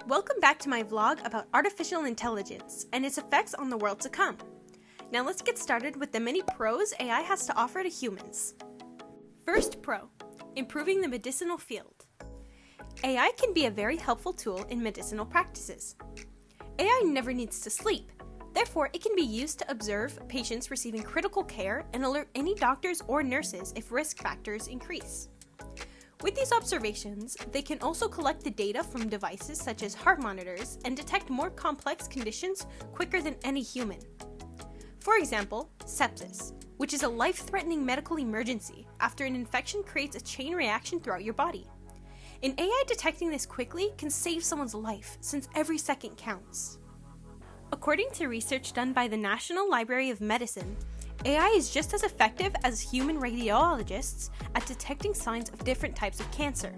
Welcome back to my vlog about artificial intelligence and its effects on the world to come. Now let's get started with the many pros AI has to offer to humans. First pro, improving the medicinal field. AI can be a very helpful tool in medicinal practices. AI never needs to sleep. Therefore, it can be used to observe patients receiving critical care and alert any doctors or nurses if risk factors increase. With these observations, they can also collect the data from devices such as heart monitors and detect more complex conditions quicker than any human. For example, sepsis, which is a life-threatening medical emergency after an infection creates a chain reaction throughout your body. An AI detecting this quickly can save someone's life since every second counts. According to research done by the National Library of Medicine, AI is just as effective as human radiologists at detecting signs of different types of cancer.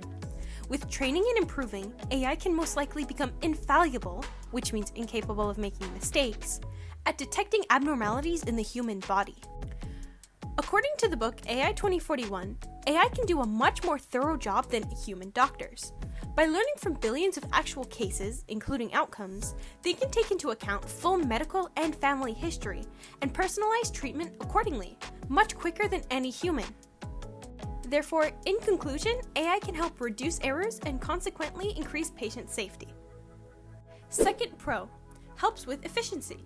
With training and improving, AI can most likely become infallible, which means incapable of making mistakes, at detecting abnormalities in the human body. According to the book AI 2041, AI can do a much more thorough job than human doctors. By learning from billions of actual cases, including outcomes, they can take into account full medical and family history and personalize treatment accordingly, much quicker than any human. Therefore, in conclusion, AI can help reduce errors and consequently increase patient safety. Second pro, helps with efficiency.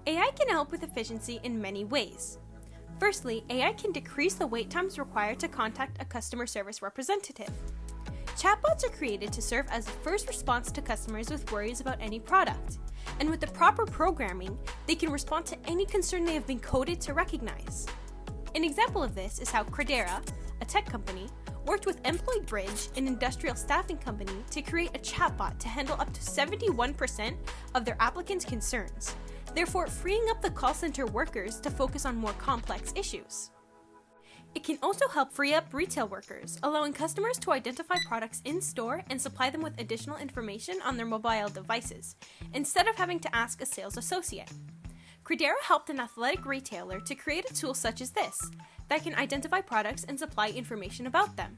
AI can help with efficiency in many ways. Firstly, AI can decrease the wait times required to contact a customer service representative. Chatbots are created to serve as the first response to customers with worries about any product, and with the proper programming, they can respond to any concern they have been coded to recognize. An example of this is how Credera, a tech company, worked with Employee Bridge, an industrial staffing company, to create a chatbot to handle up to 71% of their applicants' concerns, therefore freeing up the call center workers to focus on more complex issues. It can also help free up retail workers, allowing customers to identify products in store and supply them with additional information on their mobile devices, instead of having to ask a sales associate. Credera helped an athletic retailer to create a tool such as this, that can identify products and supply information about them.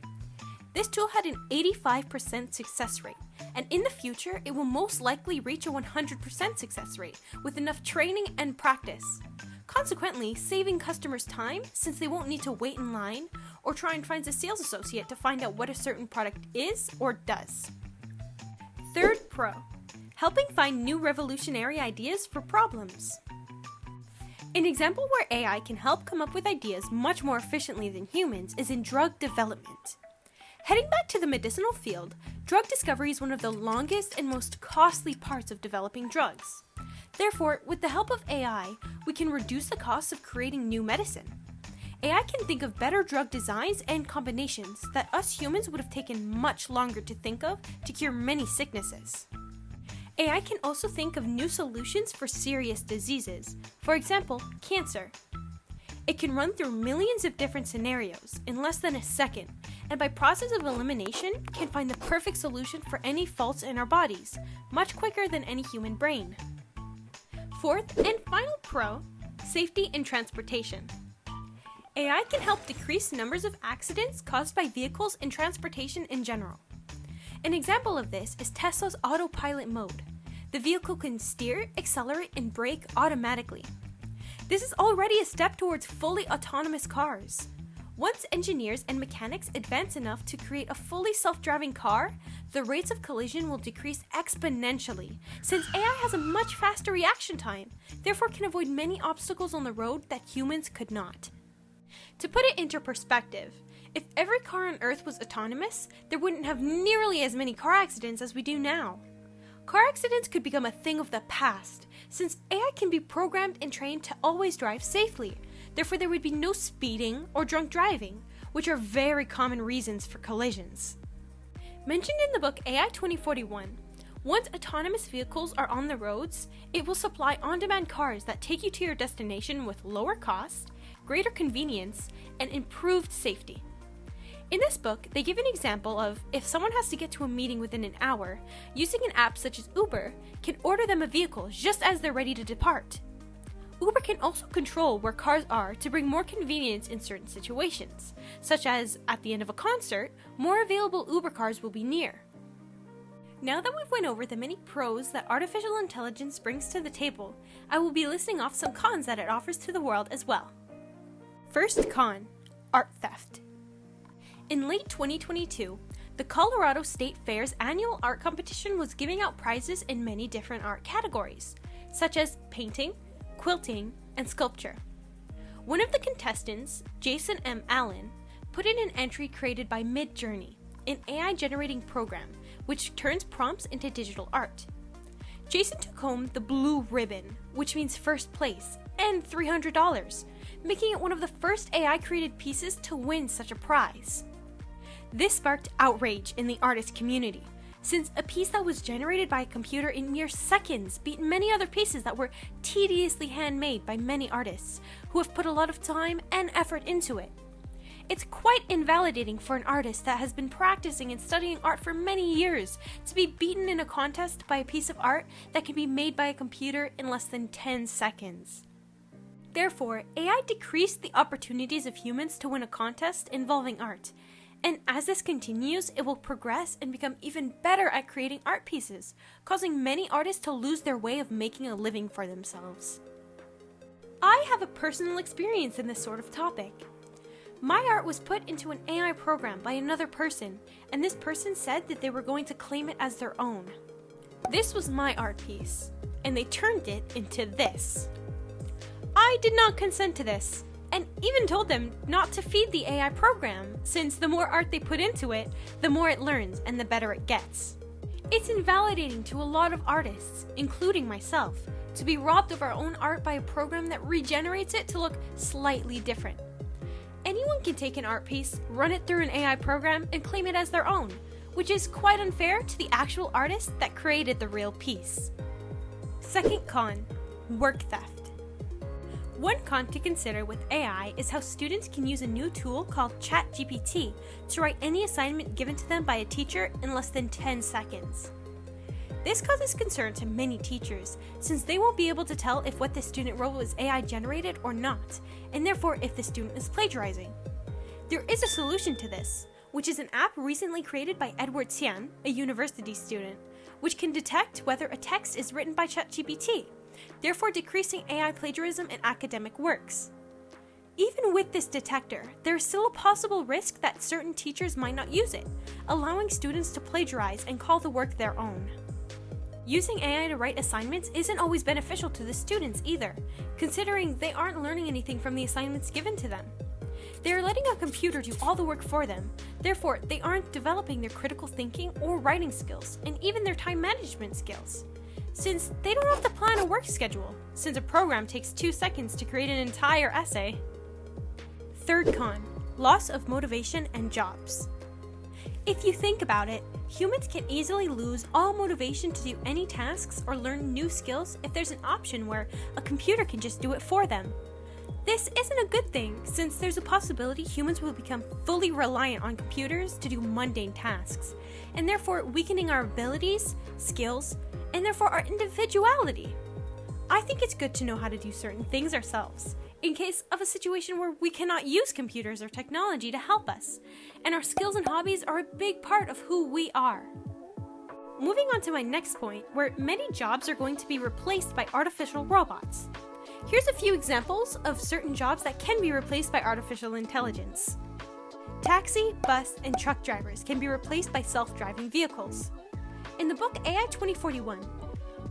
This tool had an 85% success rate, and in the future, it will most likely reach a 100% success rate with enough training and practice. Consequently, saving customers time since they won't need to wait in line or try and find a sales associate to find out what a certain product is or does. Third pro, helping find new revolutionary ideas for problems. An example where AI can help come up with ideas much more efficiently than humans is in drug development. Heading back to the medicinal field, drug discovery is one of the longest and most costly parts of developing drugs. Therefore, with the help of AI, we can reduce the costs of creating new medicine. AI can think of better drug designs and combinations that us humans would have taken much longer to think of to cure many sicknesses. AI can also think of new solutions for serious diseases, for example, cancer. It can run through millions of different scenarios in less than a second, and by process of elimination, can find the perfect solution for any faults in our bodies, much quicker than any human brain. Fourth and final pro, safety in transportation. AI can help decrease numbers of accidents caused by vehicles and transportation in general. An example of this is Tesla's autopilot mode. The vehicle can steer, accelerate, and brake automatically. This is already a step towards fully autonomous cars. Once engineers and mechanics advance enough to create a fully self-driving car, the rates of collision will decrease exponentially, since AI has a much faster reaction time, therefore can avoid many obstacles on the road that humans could not. To put it into perspective, if every car on Earth was autonomous, there wouldn't have nearly as many car accidents as we do now. Car accidents could become a thing of the past, since AI can be programmed and trained to always drive safely. Therefore, there would be no speeding or drunk driving, which are very common reasons for collisions. Mentioned in the book AI 2041, once autonomous vehicles are on the roads, it will supply on-demand cars that take you to your destination with lower cost, greater convenience, and improved safety. In this book, they give an example of if someone has to get to a meeting within an hour, using an app such as Uber can order them a vehicle just as they're ready to depart. Uber can also control where cars are to bring more convenience in certain situations, such as at the end of a concert, more available Uber cars will be near. Now that we've went over the many pros that artificial intelligence brings to the table, I will be listing off some cons that it offers to the world as well. First con, art theft. In late 2022, the Colorado State Fair's annual art competition was giving out prizes in many different art categories, such as painting, quilting, and sculpture. One of the contestants, Jason M. Allen, put in an entry created by Midjourney, an AI generating program which turns prompts into digital art. Jason took home the blue ribbon, which means first place, and $300, making it one of the first AI created pieces to win such a prize. This sparked outrage in the artist community, since a piece that was generated by a computer in mere seconds beat many other pieces that were tediously handmade by many artists who have put a lot of time and effort into it. It's quite invalidating for an artist that has been practicing and studying art for many years to be beaten in a contest by a piece of art that can be made by a computer in less than 10 seconds. Therefore, AI decreased the opportunities of humans to win a contest involving art, and as this continues, it will progress and become even better at creating art pieces, causing many artists to lose their way of making a living for themselves. I have a personal experience in this sort of topic. My art was put into an AI program by another person, and this person said that they were going to claim it as their own. This was my art piece, and they turned it into this. I did not consent to this, and even told them not to feed the AI program, since the more art they put into it, the more it learns and the better it gets. It's invalidating to a lot of artists, including myself, to be robbed of our own art by a program that regenerates it to look slightly different. Anyone can take an art piece, run it through an AI program, and claim it as their own, which is quite unfair to the actual artist that created the real piece. Second con, work theft. One con to consider with AI is how students can use a new tool called ChatGPT to write any assignment given to them by a teacher in less than 10 seconds. This causes concern to many teachers, since they won't be able to tell if what the student wrote was AI generated or not, and therefore if the student is plagiarizing. There is a solution to this, which is an app recently created by Edward Xian, a university student, which can detect whether a text is written by ChatGPT, therefore decreasing AI plagiarism in academic works. Even with this detector, there is still a possible risk that certain teachers might not use it, allowing students to plagiarize and call the work their own. Using AI to write assignments isn't always beneficial to the students either, considering they aren't learning anything from the assignments given to them. They are letting a computer do all the work for them, therefore they aren't developing their critical thinking or writing skills, and even their time management skills, since they don't have to plan a work schedule, since a program takes 2 seconds to create an entire essay. Third con, loss of motivation and jobs. If you think about it, humans can easily lose all motivation to do any tasks or learn new skills if there's an option where a computer can just do it for them. This isn't a good thing, since there's a possibility humans will become fully reliant on computers to do mundane tasks, and therefore weakening our abilities, skills, and therefore our individuality. I think it's good to know how to do certain things ourselves, in case of a situation where we cannot use computers or technology to help us, and our skills and hobbies are a big part of who we are. Moving on to my next point, where many jobs are going to be replaced by artificial robots. Here's a few examples of certain jobs that can be replaced by artificial intelligence. Taxi, bus, and truck drivers can be replaced by self-driving vehicles. In the book AI 2041,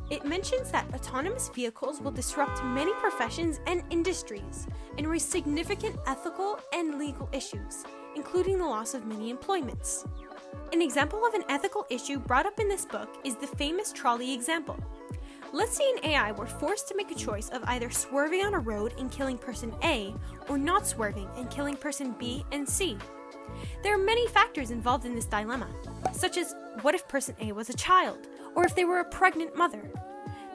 it mentions that autonomous vehicles will disrupt many professions and industries and raise significant ethical and legal issues, including the loss of many employments. An example of an ethical issue brought up in this book is the famous trolley example. Let's say an AI were forced to make a choice of either swerving on a road and killing person A or not swerving and killing person B and C. There are many factors involved in this dilemma, such as what if person A was a child, or if they were a pregnant mother.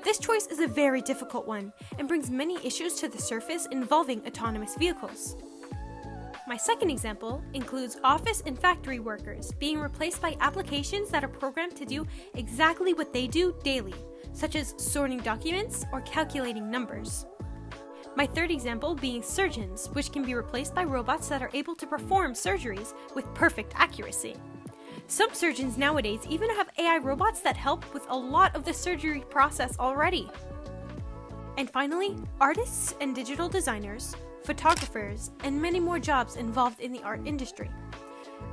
This choice is a very difficult one and brings many issues to the surface involving autonomous vehicles. My second example includes office and factory workers being replaced by applications that are programmed to do exactly what they do daily, such as sorting documents or calculating numbers. My third example being surgeons, which can be replaced by robots that are able to perform surgeries with perfect accuracy. Some surgeons nowadays even have AI robots that help with a lot of the surgery process already. And finally, artists and digital designers, photographers, and many more jobs involved in the art industry,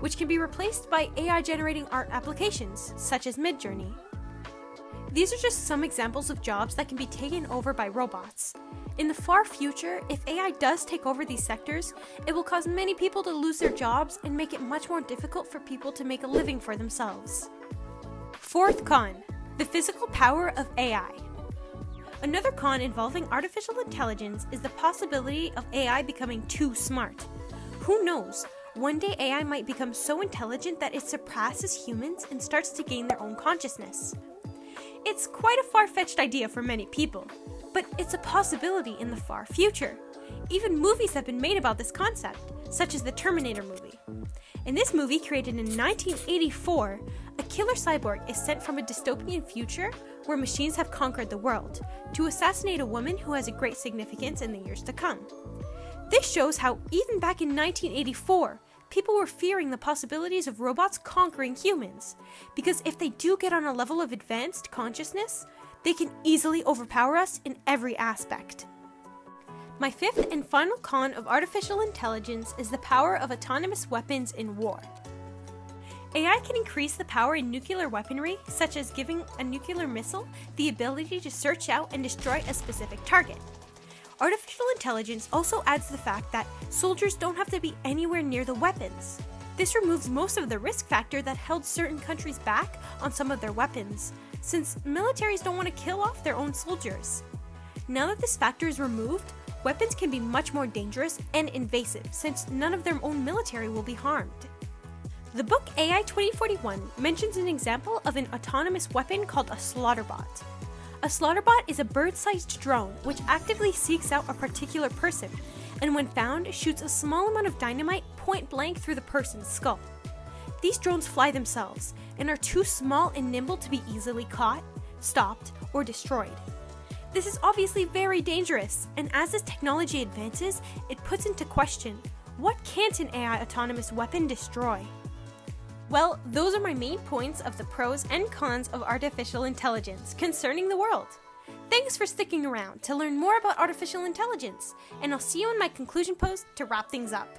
which can be replaced by AI-generating art applications, such as Midjourney. These are just some examples of jobs that can be taken over by robots. In the far future, if AI does take over these sectors, it will cause many people to lose their jobs and make it much more difficult for people to make a living for themselves. Fourth con, the physical power of AI. Another con involving artificial intelligence is the possibility of AI becoming too smart. Who knows? One day AI might become so intelligent that it surpasses humans and starts to gain their own consciousness. It's quite a far-fetched idea for many people, but it's a possibility in the far future. Even movies have been made about this concept, such as the Terminator movie. In this movie, created in 1984, a killer cyborg is sent from a dystopian future where machines have conquered the world to assassinate a woman who has a great significance in the years to come. This shows how even back in 1984, people were fearing the possibilities of robots conquering humans, because if they do get on a level of advanced consciousness, they can easily overpower us in every aspect. My fifth and final con of artificial intelligence is the power of autonomous weapons in war. AI can increase the power in nuclear weaponry, such as giving a nuclear missile the ability to search out and destroy a specific target. Artificial intelligence also adds the fact that soldiers don't have to be anywhere near the weapons. This removes most of the risk factor that held certain countries back on some of their weapons, since militaries don't want to kill off their own soldiers. Now that this factor is removed, weapons can be much more dangerous and invasive, since none of their own military will be harmed. The book AI 2041 mentions an example of an autonomous weapon called a slaughterbot. A slaughterbot is a bird-sized drone which actively seeks out a particular person, and when found, shoots a small amount of dynamite point blank through the person's skull. These drones fly themselves, and are too small and nimble to be easily caught, stopped, or destroyed. This is obviously very dangerous, and as this technology advances, it puts into question, what can't an AI autonomous weapon destroy? Well, those are my main points of the pros and cons of artificial intelligence concerning the world. Thanks for sticking around to learn more about artificial intelligence, and I'll see you in my conclusion post to wrap things up.